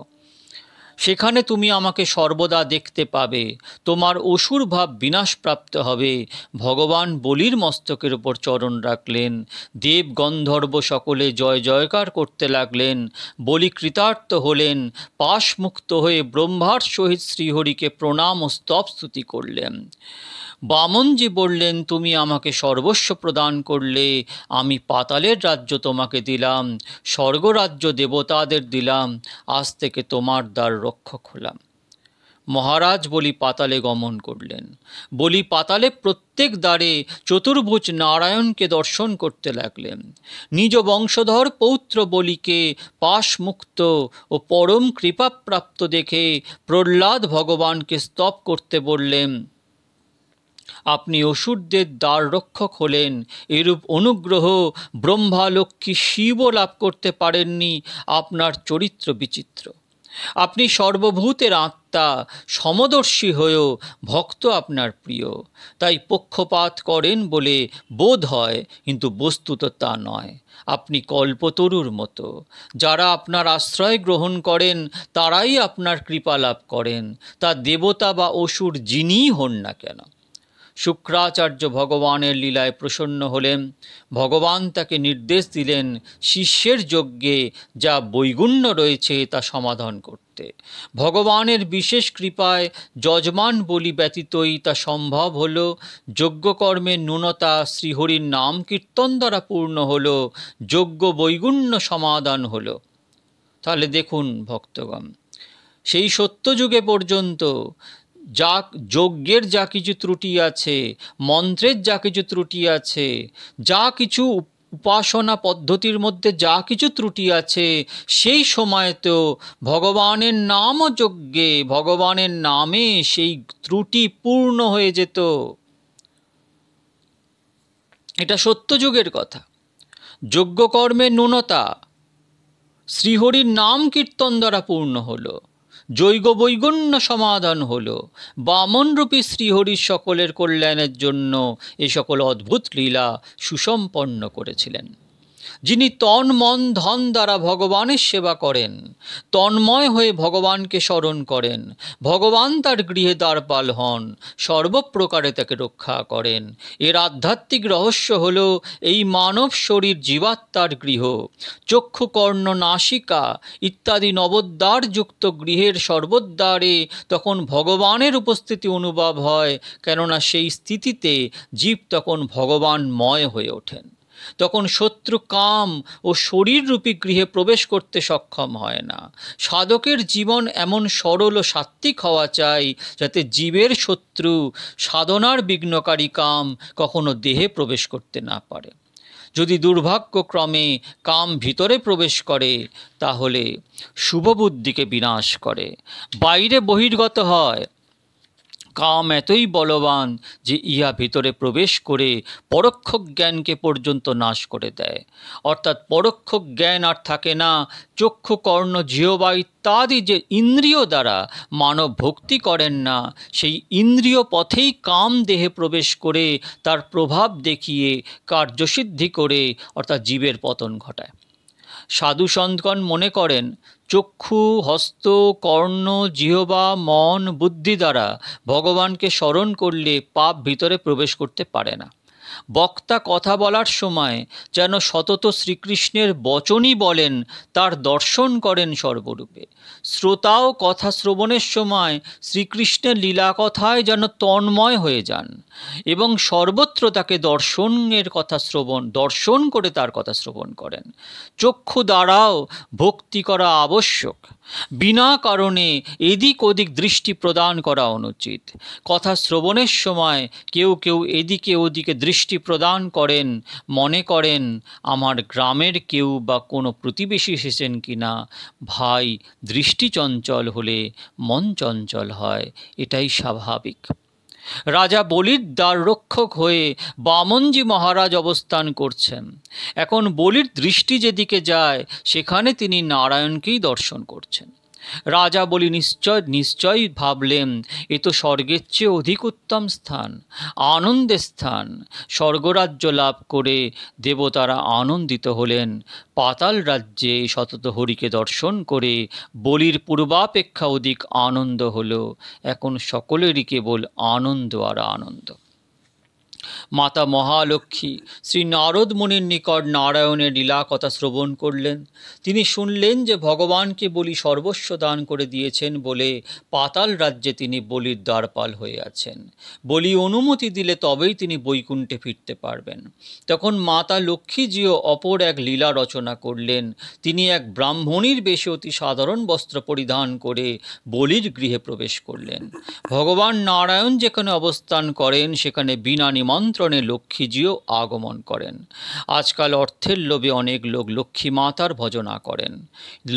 A: সেখানে তুমি আমাকে সর্বদা দেখতে পাবে, তোমার অসুর ভাব বিনাশপ্রাপ্ত হবে। ভগবান বলির মস্তকের উপর চরণ রাখলেন। দেব গন্ধর্ব সকলে জয় জয়কার করতে লাগলেন। বলি কৃতার্থ হলেন, পাশমুক্ত হয়ে ব্রহ্মার সহিত শ্রীহরিকে প্রণাম ও স্তব স্তুতি করলেন। বামনজি বললেন, তুমি আমাকে সর্বস্ব প্রদান করলে, আমি পাতালের রাজ্য তোমাকে দিলাম, স্বর্গরাজ্য দেবতাদের দিলাম, আজ থেকে তোমার দ্বার রক্ষক হলাম। মহারাজ বলি পাতালে গমন করলেন। বলি পাতালে প্রত্যেক দ্বারে চতুর্ভুজ নারায়ণকে দর্শন করতে লাগলেন। নিজ বংশধর পৌত্র বলিকে পাশমুক্ত ও পরম কৃপাপ্রাপ্ত দেখে প্রহ্লাদ ভগবানকে স্তব করতে বললেন, আপনি অসুরদের দ্বার রক্ষক হলেন, এরূপ অনুগ্রহ ব্রহ্মা লক্ষ্মী শিবও লাভ করতে পারেননি। আপনার চরিত্র বিচিত্র। আপনি সর্বভূতের আত্মা, সমদর্শী হয়েও ভক্ত আপনার প্রিয়। তাই পক্ষপাত করেন বলে বোধ হয়, কিন্তু বস্তুত তা নয়। আপনি কল্পতরুর মতো। যারা আপনার আশ্রয় গ্রহণ করেন তারাই আপনার কৃপা লাভ করেন, তা দেবতা বা অসুর যিনিই হন না কেন। শুক্রাচার্য ভগবানের লীলায় প্রসন্ন হলেন। ভগবান তাকে নির্দেশ দিলেন শিষ্যের যজ্ঞে যা বৈগুণ্য রয়েছে তা সমাধান করতে। ভগবানের বিশেষ কৃপায় যজমান বলি ব্যতীতই তা সম্ভব হল। যজ্ঞকর্মের ন্যূনতা শ্রীহরির নাম কীর্তন দ্বারা পূর্ণ হল। যজ্ঞ বৈগুণ্য সমাধান হল। তাহলে দেখুন ভক্তগণ, সেই সত্যযুগে পর্যন্ত যা যজ্ঞের যা কিছু ত্রুটি আছে, মন্ত্রের যা কিছু ত্রুটি আছে, যা কিছু উপাসনা পদ্ধতির মধ্যে যা কিছু ত্রুটি আছে, সেই সময়তেও ভগবানের নাম যজ্ঞে, ভগবানের নামে সেই ত্রুটি পূর্ণ হয়ে যেত। এটা সত্যযুগের কথা। যজ্ঞকর্মের ন্যূনতা শ্রীহরির নাম কীর্তন দ্বারা পূর্ণ হলো। জৈগ বৈগুণ্য সমাধান হলো। বামনরূপী শ্রীহরির সকলের কল্যাণের জন্য এ সকল অদ্ভুত লীলা সুসম্পন্ন করেছিলেন। যিনি তন মন ধন দ্বারা ভগবানের সেবা করেন, তন্ময় হয়ে ভগবানকে স্মরণ করেন, ভগবান তার গৃহে দ্বারপাল হন, সর্বপ্রকারে তাকে রক্ষা করেন। এর আধ্যাত্মিক রহস্য হল এই মানব শরীর জীবাত্মার গৃহ। চক্ষু কর্ণ নাসিকা ইত্যাদি নবোদ্বারযুক্ত গৃহের সর্বোদ্বারে তখন ভগবানের উপস্থিতি অনুভব হয়, কেননা সেই স্থিতিতে জীব তখন ভগবানময় হয়ে ওঠেন। তখন শত্রু কাম ও শরীররূপী গৃহে প্রবেশ করতে সক্ষম হয় না। সাধকের জীবন এমন সরল ও সাত্ত্বিক হওয়া চাই, যাতে জীবের শত্রু সাধনার বিঘ্নকারী কাম কখনো দেহে প্রবেশ করতে না পারে। যদি দুর্ভাগ্যক্রমে কাম ভিতরে প্রবেশ করে, তাহলে শুভবুদ্ধিকে বিনাশ করে, বাইরে বহির্গত হয়। কাম এতই বলবান যে ইহা ভিতরে প্রবেশ করে পরোক্ষ জ্ঞানকে পর্যন্ত নাশ করে দেয়। অর্থাৎ পরোক্ষ জ্ঞান আর থাকে না। চক্ষু কর্ণ জিহ্বা ইত্যাদি যে ইন্দ্রিয় দ্বারা মানব ভক্তি করেন না, সেই ইন্দ্রিয় পথেই কাম দেহে প্রবেশ করে তার প্রভাব দেখিয়ে কার্যসিদ্ধি করে, অর্থাৎ জীবের পতন ঘটায়। সাধু সন্তগণ মনে করেন চক্ষু, হস্ত, কর্ণ, জিহ্বা, মন, বুদ্ধি দ্বারা ভগবানকে স্মরণ করলে পাপ ভিতরে প্রবেশ করতে পারে না। বক্তা কথা বলার সময় যেন সতত শ্রীকৃষ্ণের বচনই বলেন, তার দর্শন করেন সর্বরূপে। শ্রোতাও কথা শ্রবণের সময় শ্রীকৃষ্ণের লীলা কথায় যেন তন্ময় হয়ে যান এবং সর্বত্র তাকে দর্শন করে তার কথা শ্রবণ করেন। চক্ষু দ্বারাও ভক্তি করা আবশ্যক। বিনা কারণে এদিক ওদিক দৃষ্টি প্রদান করা অনুচিত। কথা শ্রবণের সময় কেউ কেউ এদিকে ওদিকে দৃষ্টি প্রদান করেন, মনে করেন আমার গ্রামের কেউ বা কোনো প্রতিবেশী এসেছেন কিনা। ভাই, দৃষ্টি চঞ্চল হলে মন চঞ্চল হয়, এটাই স্বাভাবিক। রাজা বলির দ্বার রক্ষক হয়ে বামনজি মহারাজ অবস্থান করছেন। এখন বলির দৃষ্টি যেদিকে যায় সেখানে তিনি নারায়ণকেই দর্শন করছেন। রাজা বলি নিশ্চয় ভাবলেন, এ তো স্বর্গের চেয়ে অধিক উত্তম স্থান, আনন্দের স্থান। স্বর্গরাজ্য লাভ করে দেবতারা আনন্দিত হলেন। পাতাল রাজ্যে সতত হরিকে দর্শন করে বলির পূর্বাপেক্ষা অধিক আনন্দ হলো। এখন সকলেরই কেবল আনন্দ আর আনন্দ। মাতা মহালক্ষ্মী শ্রী নারদ মুনির নিকট নারায়ণের লীলা কথা শ্রবণ করলেন। তিনি শুনলেন যে ভগবানকে বলি সর্বস্ব দান করে দিয়েছেন বলে পাতাল রাজ্যে তিনি বলির দ্বারপাল হয়ে আছেন। বলি অনুমতি দিলে তবেই তিনি বৈকুণ্ঠে ফিরতে পারবেন। তখন মাতা লক্ষ্মীজিও অপর এক লীলা রচনা করলেন। তিনি এক ব্রাহ্মণীর বেশে অতি সাধারণ বস্ত্র পরিধান করে বলির গৃহে প্রবেশ করলেন। ভগবান নারায়ণ যেখানে অবস্থান করেন সেখানে বিনা নিমন্ত্রণে লক্ষ্মীজিও আগমন করেন। আজকাল অর্থের লোভে অনেক লোক লক্ষ্মী মাতার ভজনা করেন।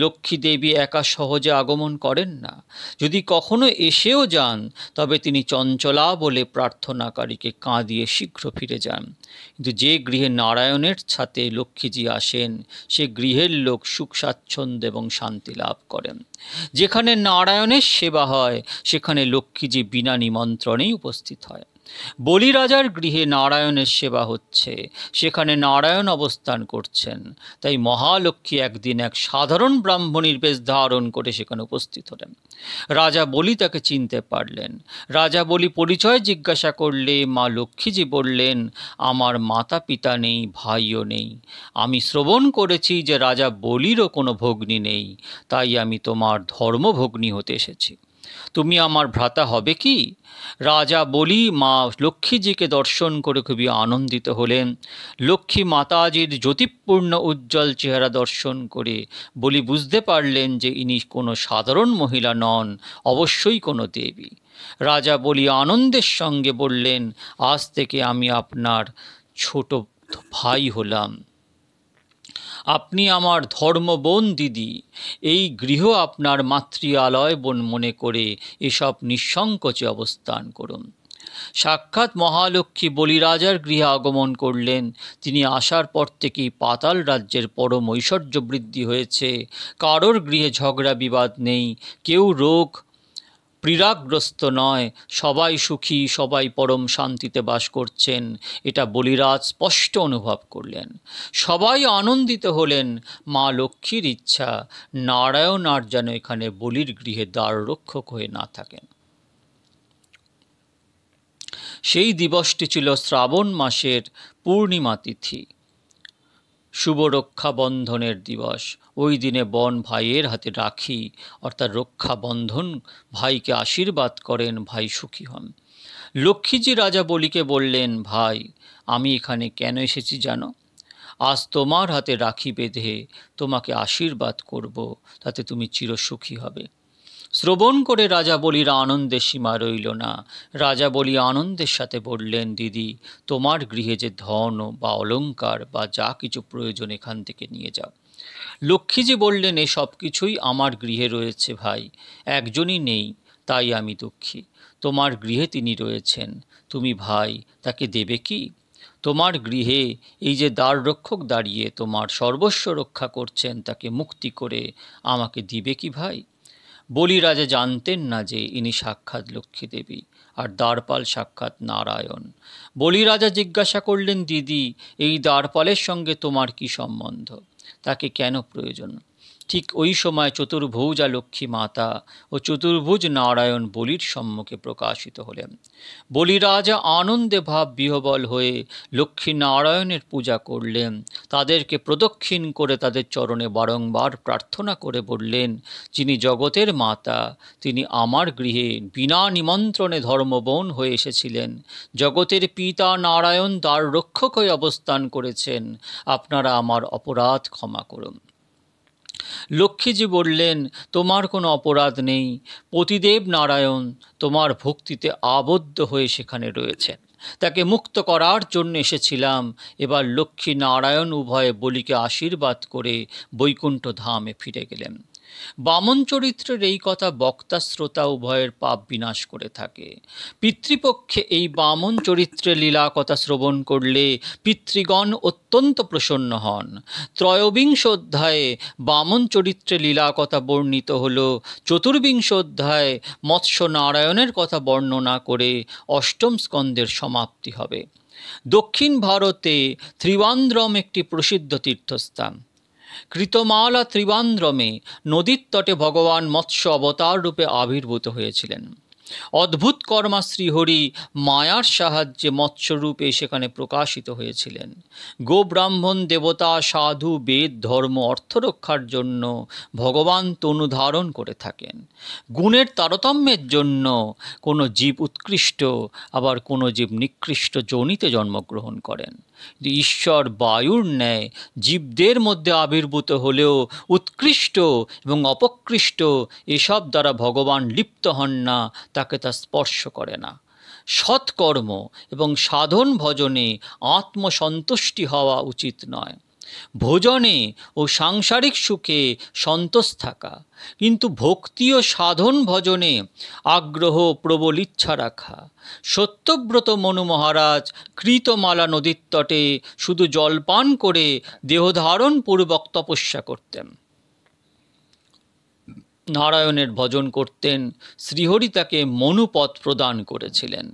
A: লক্ষ্মী দেবী একা সহজে আগমন করেন না। যদি কখনো এসেও যান তবে তিনি চঞ্চলা বলে প্রার্থনাকারীকে কাঁদিয়ে শীঘ্র ফিরে যান। কিন্তু যে গৃহে নারায়ণের সাথে লক্ষ্মীজি আসেন সে গৃহের লোক সুখ স্বাচ্ছন্দ্য এবং শান্তি লাভ করেন। যেখানে নারায়ণের সেবা হয় সেখানে লক্ষ্মীজি বিনা নিমন্ত্রণেই উপস্থিত হয়। বলি রাজার গৃহে নারায়ণের সেবা হচ্ছে, সেখানে নারায়ণ অবস্থান করছেন। তাই মহালক্ষ্মী একদিন এক সাধারণ ব্রাহ্মণীর বেশ ধারণ করে সেখানে উপস্থিত হলেন। রাজা বলি তাকে চিনতে পারলেন। রাজা বলি পরিচয় জিজ্ঞাসা করলে মা লক্ষ্মীজি বললেন, আমার মাতা পিতা নেই, ভাইও নেই। আমি শ্রবণ করেছি যে রাজা বলিরও কোনো ভগ্নী নেই, তাই আমি তোমার ধর্মভগ্নী হতে এসেছি। তুমি আমার ভ্রাতা হবে কি? রাজা বলি মা লক্ষ্মীজিকে দর্শন করে খুবই আনন্দিত হলেন। লক্ষ্মী মাতাজির জ্যোতিপূর্ণ উজ্জ্বল চেহারা দর্শন করে বলি বুঝতে পারলেন যে ইনি কোনো সাধারণ মহিলা নন, অবশ্যই কোনো দেবী। রাজা বলি আনন্দের সঙ্গে বললেন, আজ থেকে আমি আপনার ছোট ভাই হলাম। আপনি আমার ধর্মবোন দিদি। এই গৃহ আপনার মাতৃয়ালয় বোন মনে করে এসব নিঃসংকোচে অবস্থান করুন। সাক্ষাৎ মহালক্ষ্মী বলিরাজার গৃহে আগমন করলেন। তিনি আসার পর থেকেই পাতাল রাজ্যের পরম ঐশ্বর্য বৃদ্ধি হয়েছে। কারোর গৃহে ঝগড়া বিবাদ নেই, কেউ রোগ পীড়াগ্রস্ত নয়, সবাই সুখী, সবাই পরম শান্তিতে বাস করছেন। এটা বলিরাজ স্পষ্ট অনুভব করলেন। সবাই আনন্দিত হলেন। মা লক্ষ্মীর ইচ্ছা নারায়ণ আর যেন এখানে বলির গৃহে দ্বাররক্ষক হয়ে না থাকেন। সেই দিবসটি ছিল শ্রাবণ মাসের পূর্ণিমা তিথি, শুভ রক্ষা বন্ধনের দিবস। ওই দিনে বোন ভাইয়ের হাতে রাখি অর্থাৎ রক্ষা বন্ধন ভাইকে আশীর্বাদ করেন, ভাই সুখী হন। লক্ষ্মীজি রাজা বলিকে বললেন, ভাই আমি এখানে কেন এসেছি জানো? আজ তোমার হাতে রাখি বেঁধে তোমাকে আশীর্বাদ করব, তাতে তুমি চিরসুখী হবে। শ্রবণ করে রাজা বলির আনন্দের সীমা রইল না। রাজা বলি আনন্দের সাথে বললেন, দিদি তোমার গৃহে যে ধন বা অলংকার বা যা কিছু প্রয়োজন এখান থেকে নিয়ে যাও। লক্ষ্মীজি বললেন, এ সব কিছুই আমার গৃহে রয়েছে ভাই, একজনই নেই, তাই আমি দুঃখী। তোমার গৃহে তিনি রয়েছেন, তুমি ভাই তাকে দেবে কি? তোমার গৃহে এই যে দ্বাররক্ষক দাঁড়িয়ে তোমার সর্বস্ব রক্ষা করছেন, তাকে মুক্তি করে আমাকে দিবে কি ভাই? বলি রাজা জানতেন না যে ইনি সাক্ষাৎ লক্ষ্মী দেবী আর দ্বারপাল সাক্ষাৎ নারায়ণ। বলি রাজা জিজ্ঞাসা করলেন, দিদি এই দ্বারপালের সঙ্গে তোমার কি সম্বন্ধ, তাকে কেন প্রয়োজন? ঠিক ওই সময় চতুর্ভুজা লক্ষ্মী মাতা ও চতুর্ভুজ নারায়ণ বলির সম্মুখে প্রকাশিত হলেন। বলিরাজা আনন্দে ভাব বিহ্বল হয়ে লক্ষ্মী নারায়ণের পূজা করলেন। তাদেরকে প্রদক্ষিণ করে তাদের চরণে বারংবার প্রার্থনা করে বললেন, যিনি জগতের মাতা তিনি আমার গৃহে বিনা নিমন্ত্রণে ধর্মবোন হয়ে এসেছিলেন। জগতের পিতা নারায়ণ দ্বাররক্ষক হয়ে অবস্থান করেছেন, আপনারা আমার অপরাধ ক্ষমা করুন। লক্ষ্মীজি বললেন, তোমার কোনো অপরাধ নেই। পতিদেব নারায়ণ তোমার ভক্তিতে আবদ্ধ হয়ে সেখানে রয়েছেন, তাকে মুক্ত করার জন্য এসেছিলাম। এবার লক্ষ্মী নারায়ণ উভয়ে বলিকে আশীর্বাদ করে বৈকুণ্ঠ ধামে ফিরে গেলেন। বামন চরিত্রের এই কথা বক্তা শ্রোতা উভয়ের পাপ বিনাশ করে থাকে। পিতৃপক্ষে এই বামন চরিত্রে লীলা কথা শ্রবণ করলে পিতৃগণ অত্যন্ত প্রসন্ন হন। ত্রয়োবিংশ অধ্যায়ে বামন চরিত্রে লীলা কথা বর্ণিত হল। চতুর্বিংশ অধ্যায়ে মৎস্য নারায়ণের কথা বর্ণনা করে অষ্টম স্কন্দের সমাপ্তি হবে। দক্ষিণ ভারতে ত্রিবান্দ্রম একটি প্রসিদ্ধ তীর্থস্থান। কৃতমালা ত্রিবান্দ্রমে নদীর তটে ভগবান মৎস্য অবতার রূপে আবির্ভূত হয়েছিলেন। অদ্ভুত কর্মা শ্রীহরি মায়ার সাহায্যে মৎস্যরূপে সেখানে প্রকাশিত হয়েছিলেন। গোব্রাহ্মণ দেবতা সাধু বেদ ধর্ম অর্থ রক্ষার জন্য ভগবান তনু ধারণ করে থাকেন। গুণের তারতম্যের জন্য কোনো জীব উৎকৃষ্ট আবার কোনো জীব নিকৃষ্ট যোনিতে জন্মগ্রহণ করেন। ঈশ্বর বায়ুর ন্যায় জীবদের মধ্যে আবির্ভূত হলেও উৎকৃষ্ট এবং অপকৃষ্ট এসব দ্বারা ভগবান লিপ্ত হন না, তাকে তা স্পর্শ করে না। সৎকর্ম এবং সাধন ভজনে আত্মসন্তুষ্টি হওয়া উচিত নয়। ভোজনে ও সাংসারিক সুখে সন্তোষ থাকা, কিন্তু ভক্তি ও সাধন ভজনে আগ্রহ প্রবল ইচ্ছা রাখা। সত্যব্রত মনু মহারাজ কৃতমালা নদীর তটে শুধু জলপান করে দেহধারণ পূর্বক তপস্যা করতেন, নারায়ণের ভজন করতেন। শ্রীহরি তাকে মনুপদ প্রদান করেছিলেন।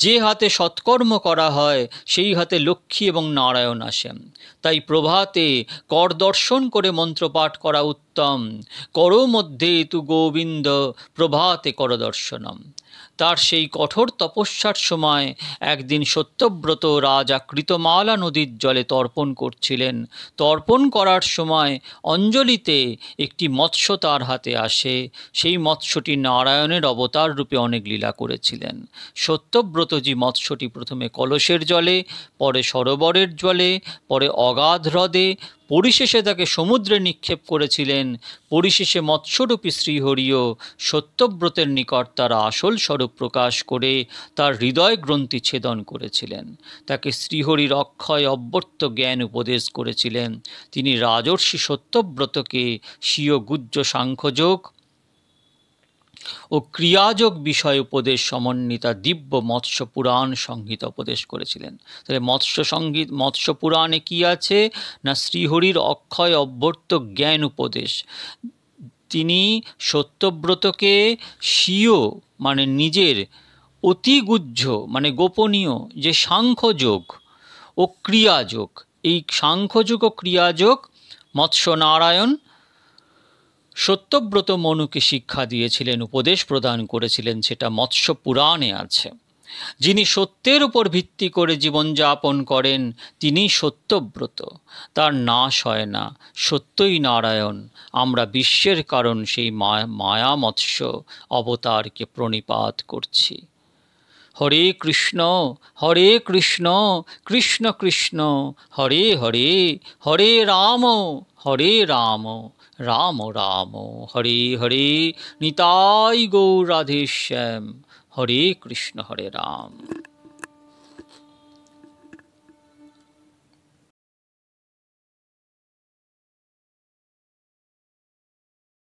A: যে হাতে সৎকর্ম করা হয় সেই হাতে লক্ষ্মী এবং নারায়ণ আসেন। তাই প্রভাতে কর দর্শন করে মন্ত্রপাঠ করা উত্তম। করো মধ্যে তু গোবিন্দ প্রভাতে কর দর্শনম। তার সেই কঠোর তপস্যার সময় একদিন সত্যব্রত রাজা কৃতমালা নদীর জলে তর্পণ করছিলেন। তর্পণ করার সময় অঞ্জলিতে একটি মৎস্য তার হাতে আসে। সেই মৎস্যটি নারায়ণের অবতার রূপে অনেক লীলা করেছিলেন। সত্যব্রতজি মৎস্যটি প্রথমে কলসের জলে, পরে সরোবরের জলে, পরে অগাধ হ্রদে, পরিশেষে তাকে সমুদ্রে নিক্ষেপ করেছিলেন। পরিশেষে মৎস্যরূপী শ্রীহরিও সত্যব্রতের নিকট তার আসল স্বরূপ প্রকাশ করে তার হৃদয় গ্রন্থি ছেদন করেছিলেন। তাকে শ্রীহরির অক্ষয় অব্যর্থ জ্ঞান উপদেশ করেছিলেন। তিনি রাজর্ষি সত্যব্রতকে স্বীয় গুহ্য সাংখ্যযোগ ও ক্রিয়াযোগ বিষয় উপদেশ সমন্বিতা দিব্য মৎস্য পুরাণ সংহিতা উপদেশ করেছিলেন। তাহলে মৎস্য পুরাণে কি আছে না, শ্রীহরির অক্ষয় অব্যর্থ জ্ঞান উপদেশ। তিনি সত্যব্রতকে স্বীয় মানে নিজের অতিগুহ্য মানে গোপনীয় যে সাংখ্যযোগ ও ক্রিয়াযোগ, এই সাংখ্যযোগ ও ক্রিয়াযোগ মৎস্য নারায়ণ সত্যব্রত মনুকে শিক্ষা দিয়েছিলেন, উপদেশ প্রদান করেছিলেন, সেটা মৎস্য পুরাণে আছে। যিনি সত্যের উপর ভিত্তি করে জীবনযাপন করেন তিনি সত্যব্রত, তার নাশ হয় না, সত্যই নারায়ণ। আমরা বিশ্বের কারণ সেই মায়া মৎস্য অবতারকে প্রণিপাত করছি। হরে কৃষ্ণ কৃষ্ণ কৃষ্ণ হরে হরে, হরে রাম রাম রাম হরে হরে। নিতাই গৌর রাধেশ্যাম। হরে কৃষ্ণ হরে রাম।